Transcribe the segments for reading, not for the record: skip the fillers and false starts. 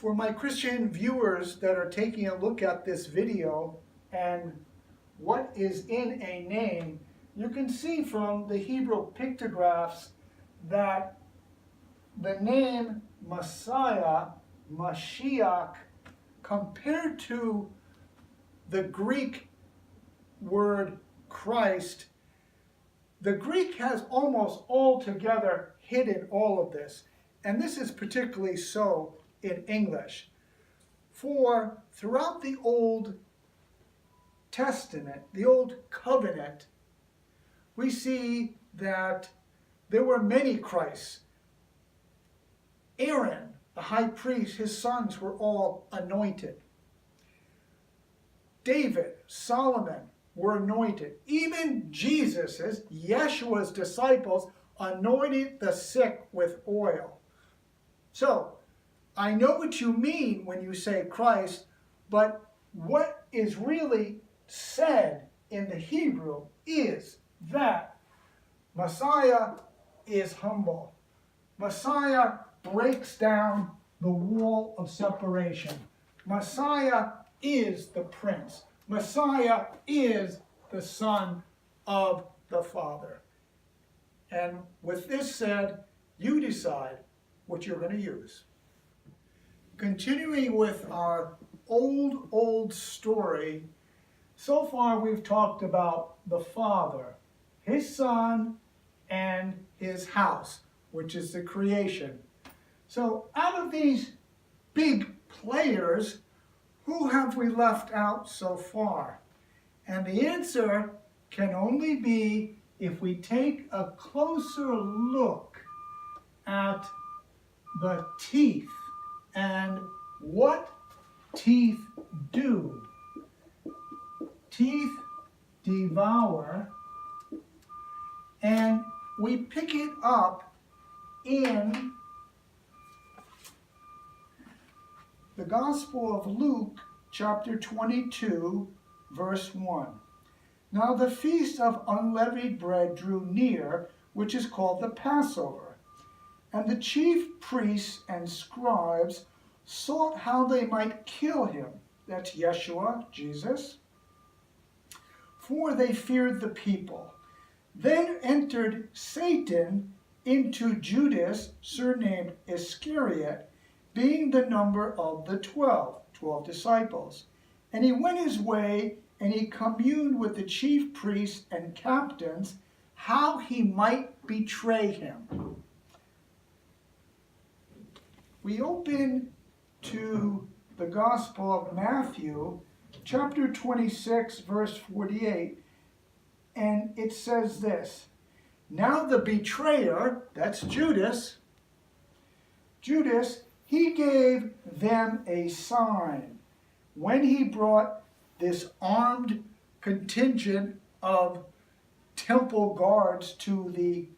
For my Christian viewers that are taking a look at this video and what is in a name, you can see from the Hebrew pictographs that the name Messiah, Mashiach, compared to the Greek word Christ, the Greek has almost altogether hidden all of this. And this is particularly so in English. For throughout the Old Testament, the Old Covenant, we see that there were many Christs. Aaron, the high priest, his sons were all anointed. David, Solomon were anointed. Even Jesus's, Yeshua's disciples anointed the sick with oil. So, I know what you mean when you say Christ, but what is really said in the Hebrew is that Messiah is humble. Messiah breaks down the wall of separation. Messiah is the Prince. Messiah is the Son of the Father. And with this said, you decide what you're going to use. Continuing with our old story, so far we've talked about the Father, His Son, and His house, which is the creation. So out of these big players, who have we left out so far? And the answer can only be if we take a closer look at the teeth and what teeth do. Teeth devour, and we pick it up in the Gospel of Luke, chapter 22, verse 1. Now the feast of unleavened bread drew near, which is called the Passover. And the chief priests and scribes sought how they might kill him, that's Yeshua, Jesus, for they feared the people. Then entered Satan into Judas, surnamed Iscariot, being the number of the 12 disciples. And he went his way, and he communed with the chief priests and captains how he might betray him. We open to the Gospel of Matthew, chapter 26, verse 48, and it says this: Now the betrayer, that's Judas, he gave them a sign when he brought this armed contingent of temple guards to the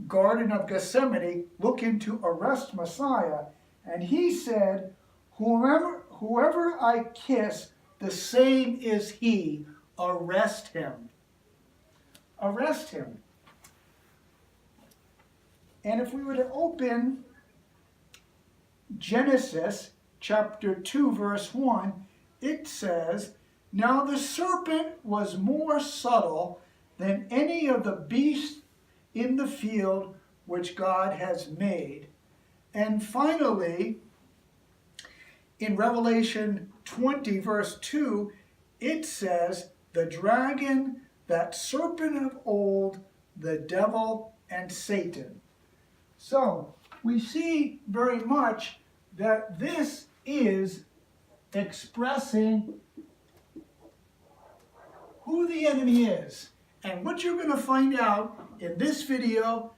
Garden of Gethsemane looking to arrest Messiah. And he said, whoever I kiss, the same is he. Arrest him. Arrest him. And if we were to open Genesis chapter 2, verse 1, it says, Now the serpent was more subtle than any of the beasts in the field which God has made. And finally, in Revelation 20, verse 2, it says, The dragon, that serpent of old, the devil and Satan. So, we see very much that this is expressing who the enemy is. And what you're going to find out in this video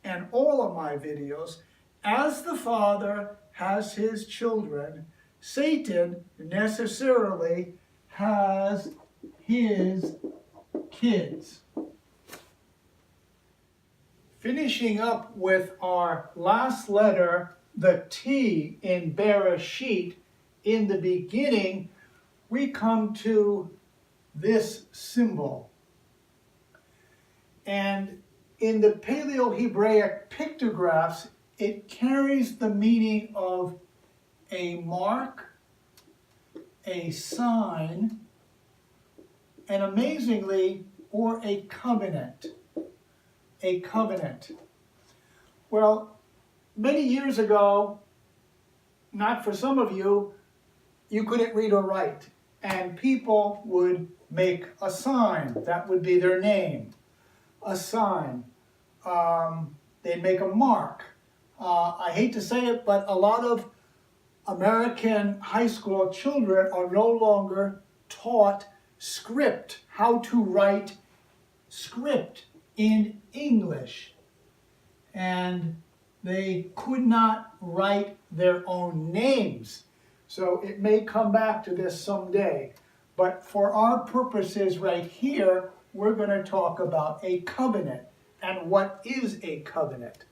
and all of my videos, as the Father has his children, Satan necessarily has his kids. Finishing up with our last letter, the T in BERASHIT, in the beginning, we come to this symbol. And in the Paleo Hebraic Pictographs, it carries the meaning of a mark, a sign, and amazingly, or a covenant. A covenant. Well, many years ago, not for some of you, you couldn't read or write. And people would make a sign. That would be their name. A sign. They'd make a mark. I hate to say it, but a lot of American high school children are no longer taught script, how to write script in English. And they could not write their own names. So it may come back to this someday. But for our purposes right here, we're going to talk about a covenant. And what is a covenant?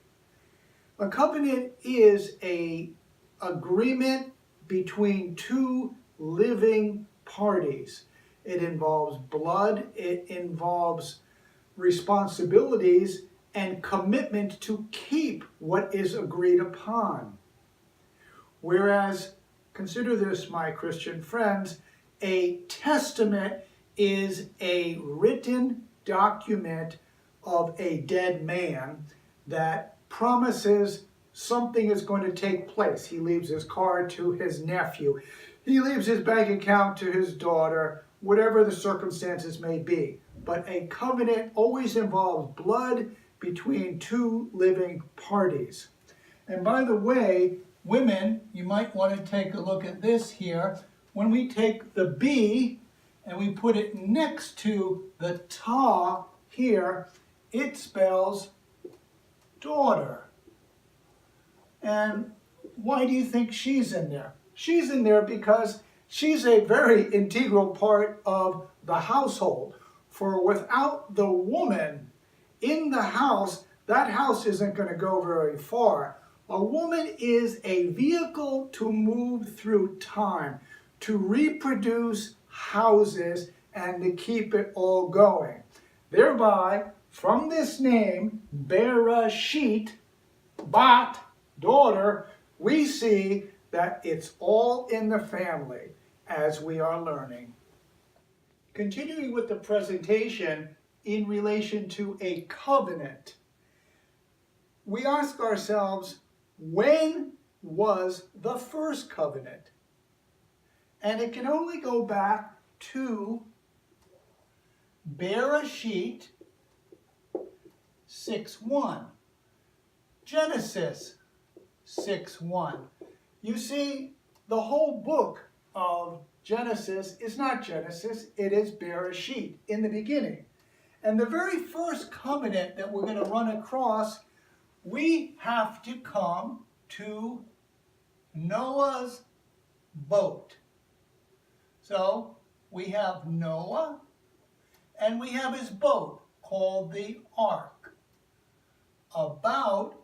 A covenant is an agreement between two living parties. It involves blood, it involves responsibilities, and commitment to keep what is agreed upon. Whereas, consider this, my Christian friends, a testament is a written document of a dead man that promises something is going to take place. He leaves his car to his nephew. He leaves his bank account to his daughter, whatever the circumstances may be. But a covenant always involves blood between two living parties. And by the way, women, you might want to take a look at this here. When we take the B and we put it next to the ta here, it spells daughter. And why do you think she's in there? She's in there because she's a very integral part of the household. For without the woman in the house, that house isn't going to go very far. A woman is a vehicle to move through time, to reproduce houses, and to keep it all going. Thereby, from this name, BERASHIT, bat, daughter, we see that it's all in the family, as we are learning. Continuing with the presentation in relation to a covenant, we ask ourselves, when was the first covenant? And it can only go back to BERASHIT 6:1. Genesis 6:1. You see, the whole book of Genesis is not Genesis, it is BERASHIT, in the beginning. And the very first covenant that we're going to run across, we have to come to Noah's boat. So we have Noah and we have his boat called the Ark. About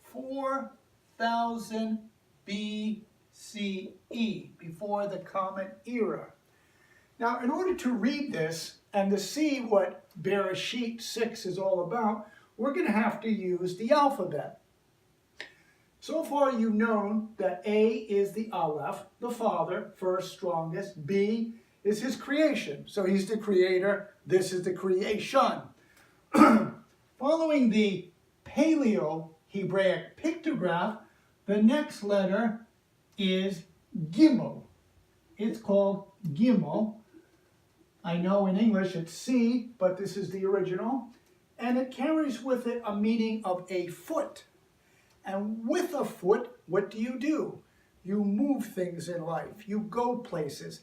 4,000 BCE, before the Common Era. Now, in order to read this and to see what BERASHIT 6 is all about, we're going to have to use the alphabet. So far, you've known that A is the Aleph, the Father, first, strongest. B is his creation. So he's the creator. This is the creation. Following the Paleo Hebraic pictograph, the next letter is Gitmo. It's called Gitmo. I know in English it's C, but this is the original. And it carries with it a meaning of a foot. And with a foot, what do? You move things in life. You go places.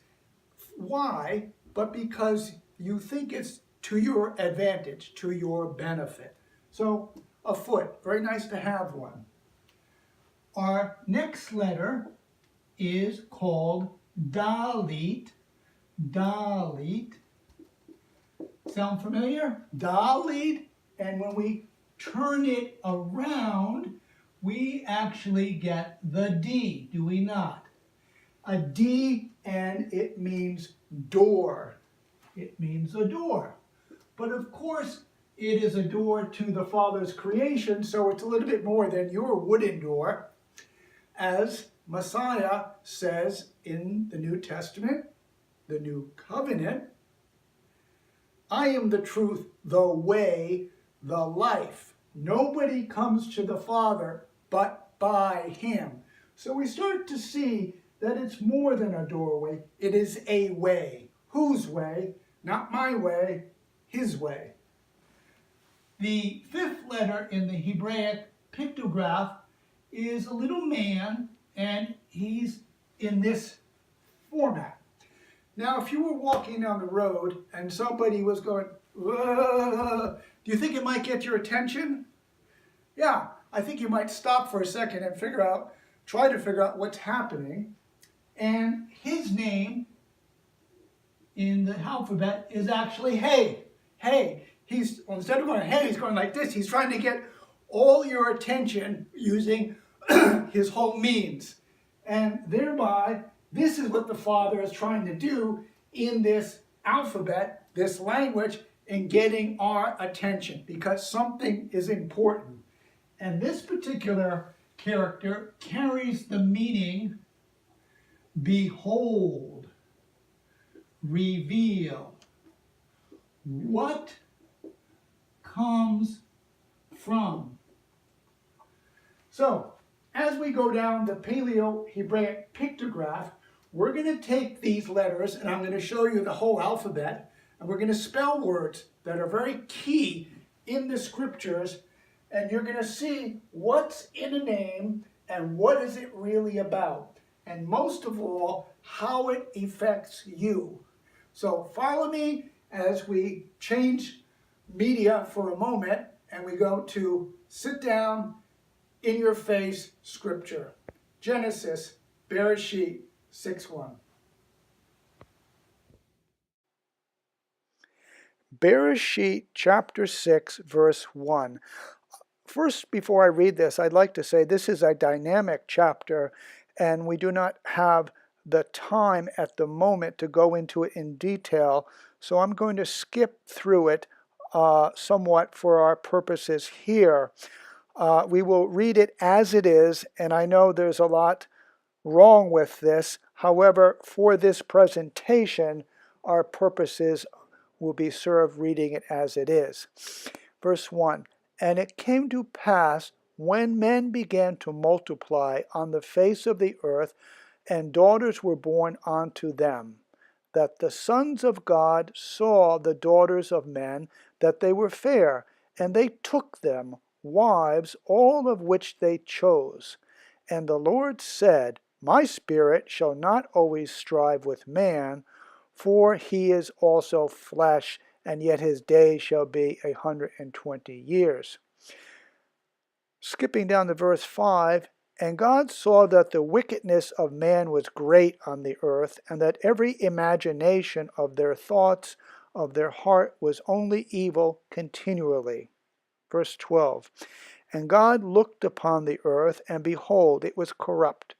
Why? But because you think it's to your advantage, to your benefit. So, a foot. Very nice to have one. Our next letter is called Dalit. Dalit. Sound familiar? Dalit. And when we turn it around, we actually get the D, do we not? A D, and it means door. It means a door. But of course, it is a door to the Father's creation, so it's a little bit more than your wooden door. as Messiah says in the New Testament, the New Covenant, I am the truth, the way, the life. Nobody comes to the Father but by him. So we start to see that it's more than a doorway. It is a way. Whose way? Not my way, his way. The fifth letter in the Hebraic pictograph is a little man, and he's in this format. Now, if you were walking down the road and somebody was going, "Whoa," do you think it might get your attention? Yeah, I think you might stop for a second and try to figure out what's happening. And his name in the alphabet is actually Hey. Hey. Instead of going hey, he's going like this. He's trying to get all your attention using his whole means. And thereby, this is what the Father is trying to do in this alphabet, this language, in getting our attention, because something is important. And this particular character carries the meaning behold, reveal. What comes from? So, as we go down the Paleo-Hebraic pictograph, we're going to take these letters, and I'm going to show you the whole alphabet, and we're going to spell words that are very key in the scriptures, and you're going to see what's in a name and what is it really about, and most of all, how it affects you. So follow me as we change media for a moment, and we go to sit down, in your face scripture. Genesis, BERASHIT 6:1. BERASHIT chapter 6, verse 1. First, before I read this, I'd like to say this is a dynamic chapter, and we do not have the time at the moment to go into it in detail, so I'm going to skip through it somewhat for our purposes here. We will read it as it is, and I know there's a lot wrong with this. However, for this presentation, our purposes will be served reading it as it is. Verse 1, and it came to pass when men began to multiply on the face of the earth, and daughters were born unto them, that the sons of God saw the daughters of men, that they were fair, and they took them wives, all of which they chose. And the Lord said, my spirit shall not always strive with man, for he is also flesh, and yet his days shall be 120 years. Skipping down to verse 5, and God saw that the wickedness of man was great on the earth, and that every imagination of their thoughts of their heart was only evil continually. Verse 12, and God looked upon the earth, and behold, it was corrupt,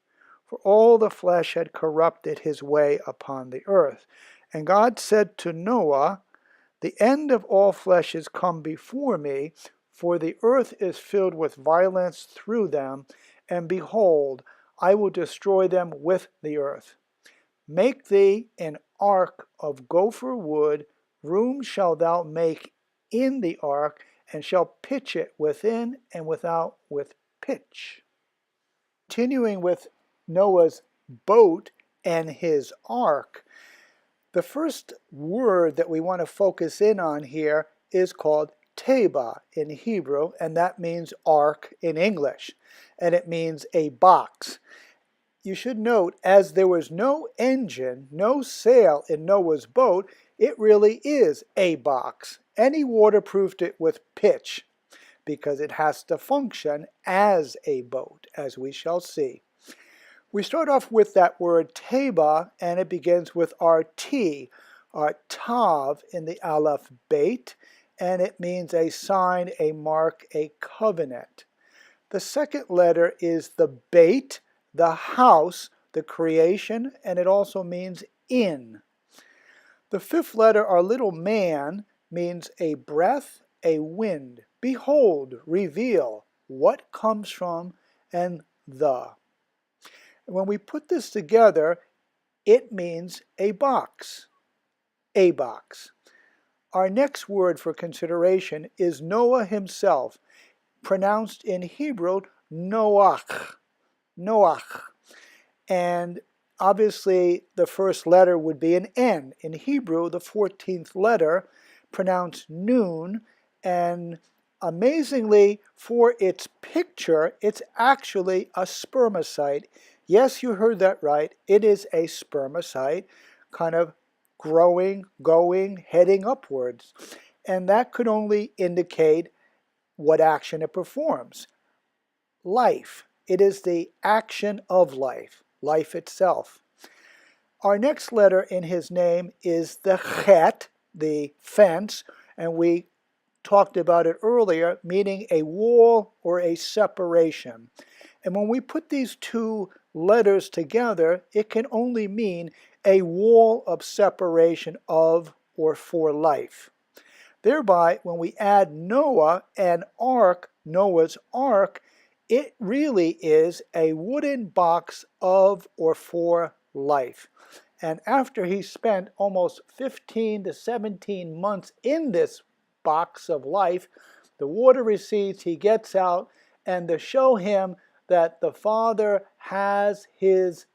for all the flesh had corrupted his way upon the earth. And God said to Noah, the end of all flesh is come before me, for the earth is filled with violence through them, and behold, I will destroy them with the earth. Make thee an ark of gopher wood, room shalt thou make in the ark, and shall pitch it within and without with pitch. Continuing with Noah's boat and his ark, the first word that we want to focus in on here is called Teba in Hebrew, and that means ark in English, and it means a box. You should note, as there was no engine, no sail in Noah's boat, it really is a box. And he waterproofed it with pitch, because it has to function as a boat, as we shall see. We start off with that word Teba, and it begins with our T, our Tav in the Aleph Beit, and it means a sign, a mark, a covenant. The second letter is the Beit, the house, the creation, and it also means in. The fifth letter, our little man, means a breath, a wind. Behold, reveal, what comes from, and the. And when we put this together, it means a box. A box. Our next word for consideration is Noah himself, pronounced in Hebrew Noach. Noach. And obviously the first letter would be an N. In Hebrew, the 14th letter, pronounced noon, and amazingly, for its picture, it's actually a spermacide. Yes, you heard that right. It is a spermacide, kind of growing, going, heading upwards. And that could only indicate what action it performs. Life. It is the action of life, life itself. Our next letter in his name is the chet, the fence, and we talked about it earlier, meaning a wall or a separation. And when we put these two letters together, it can only mean a wall of separation of or for life. Thereby, when we add Noah and ark, Noah's ark, it really is a wooden box of or for life. And after he spent almost 15 to 17 months in this box of life, the water recedes, he gets out, and to show him that the Father has his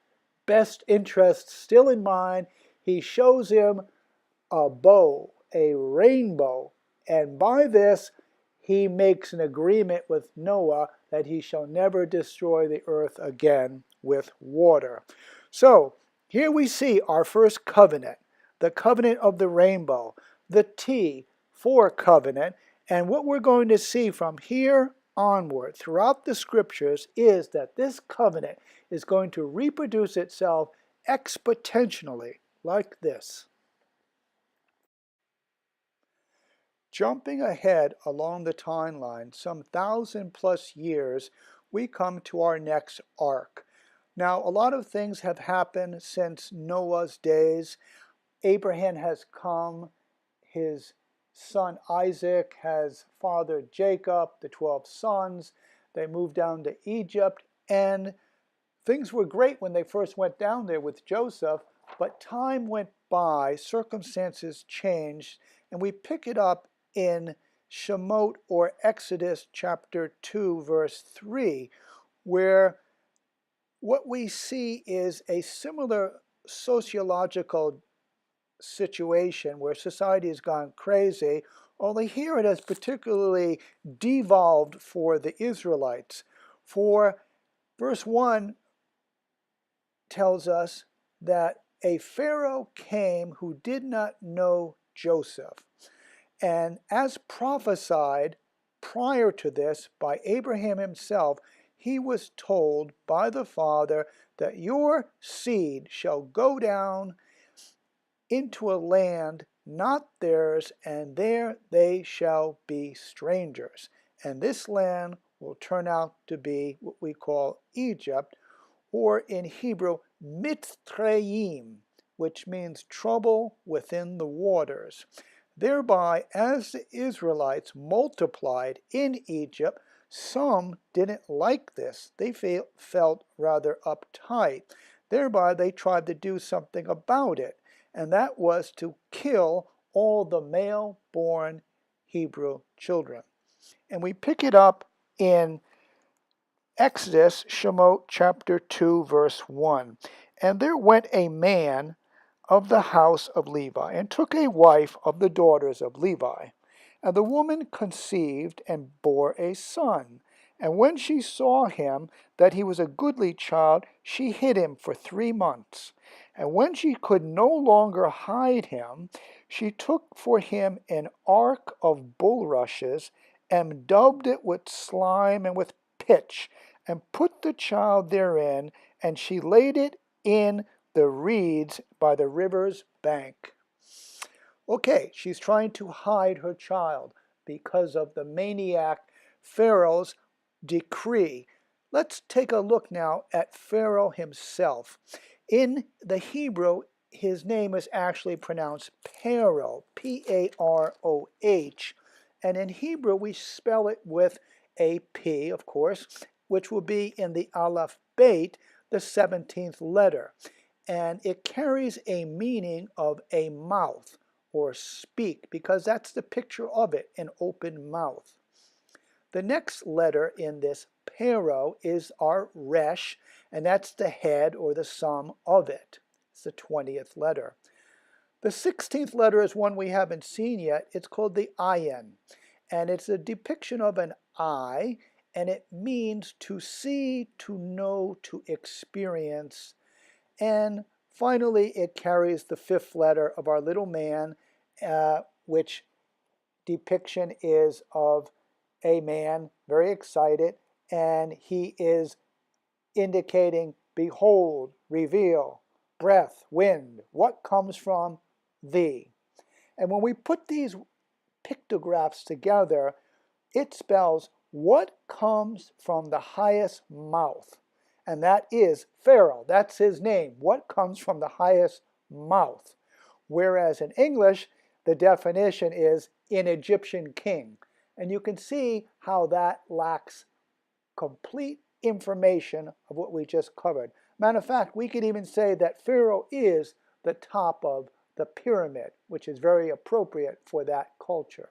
best interests still in mind, he shows him a bow, a rainbow, and by this he makes an agreement with Noah that he shall never destroy the earth again with water. So here we see our first covenant, the covenant of the rainbow, the T for covenant, and what we're going to see from here onward throughout the scriptures is that this covenant is going to reproduce itself exponentially like this. Jumping ahead along the timeline, some 1,000+ years, we come to our next ark. Now, a lot of things have happened since Noah's days. Abraham has come, his son Isaac has fathered Jacob, the 12 sons. They moved down to Egypt, and things were great when they first went down there with Joseph, but time went by, circumstances changed, and we pick it up in Shemot or Exodus chapter 2 verse 3, where what we see is a similar sociological situation where society has gone crazy, only here it has particularly devolved for the Israelites. For verse 1 tells us that a Pharaoh came who did not know Joseph. And as prophesied prior to this by Abraham himself, he was told by the Father that your seed shall go down into a land not theirs, and there they shall be strangers. And this land will turn out to be what we call Egypt, or in Hebrew, Mitzrayim, which means trouble within the waters. Thereby, as the Israelites multiplied in Egypt, some didn't like this. They felt rather uptight. Thereby, they tried to do something about it, and that was to kill all the male-born Hebrew children. And we pick it up in Exodus, Shemot chapter 2, verse 1. And there went a man of the house of Levi, and took a wife of the daughters of Levi. And the woman conceived and bore a son. And when she saw him, that he was a goodly child, she hid him for 3 months. And when she could no longer hide him, she took for him an ark of bulrushes, and daubed it with slime and with pitch, and put the child therein, and she laid it in the reeds by the river's bank. Okay, she's trying to hide her child because of the maniac Pharaoh's decree. Let's take a look now at Pharaoh himself. In the Hebrew, his name is actually pronounced Paro, P-A-R-O-H, and in Hebrew we spell it with a P, of course, which will be in the Aleph Beit, the 17th letter, and it carries a meaning of a mouth or speak, because that's the picture of it, an open mouth. The next letter in this pero is our resh, and that's the head or the sum of it. It's the 20th letter. The 16th letter is one we haven't seen yet. It's called the ayin, and it's a depiction of an eye, and it means to see, to know, to experience. And finally, it carries the 5th letter of our little man, which depiction is of a man very excited, and he is indicating, behold, reveal, breath, wind, what comes from thee. And when we put these pictographs together, it spells what comes from the highest mouth. And that is Pharaoh. That's his name. What comes from the highest mouth. Whereas in English, the definition is an Egyptian king. And you can see how that lacks complete information of what we just covered. Matter of fact, we could even say that Pharaoh is the top of the pyramid, which is very appropriate for that culture.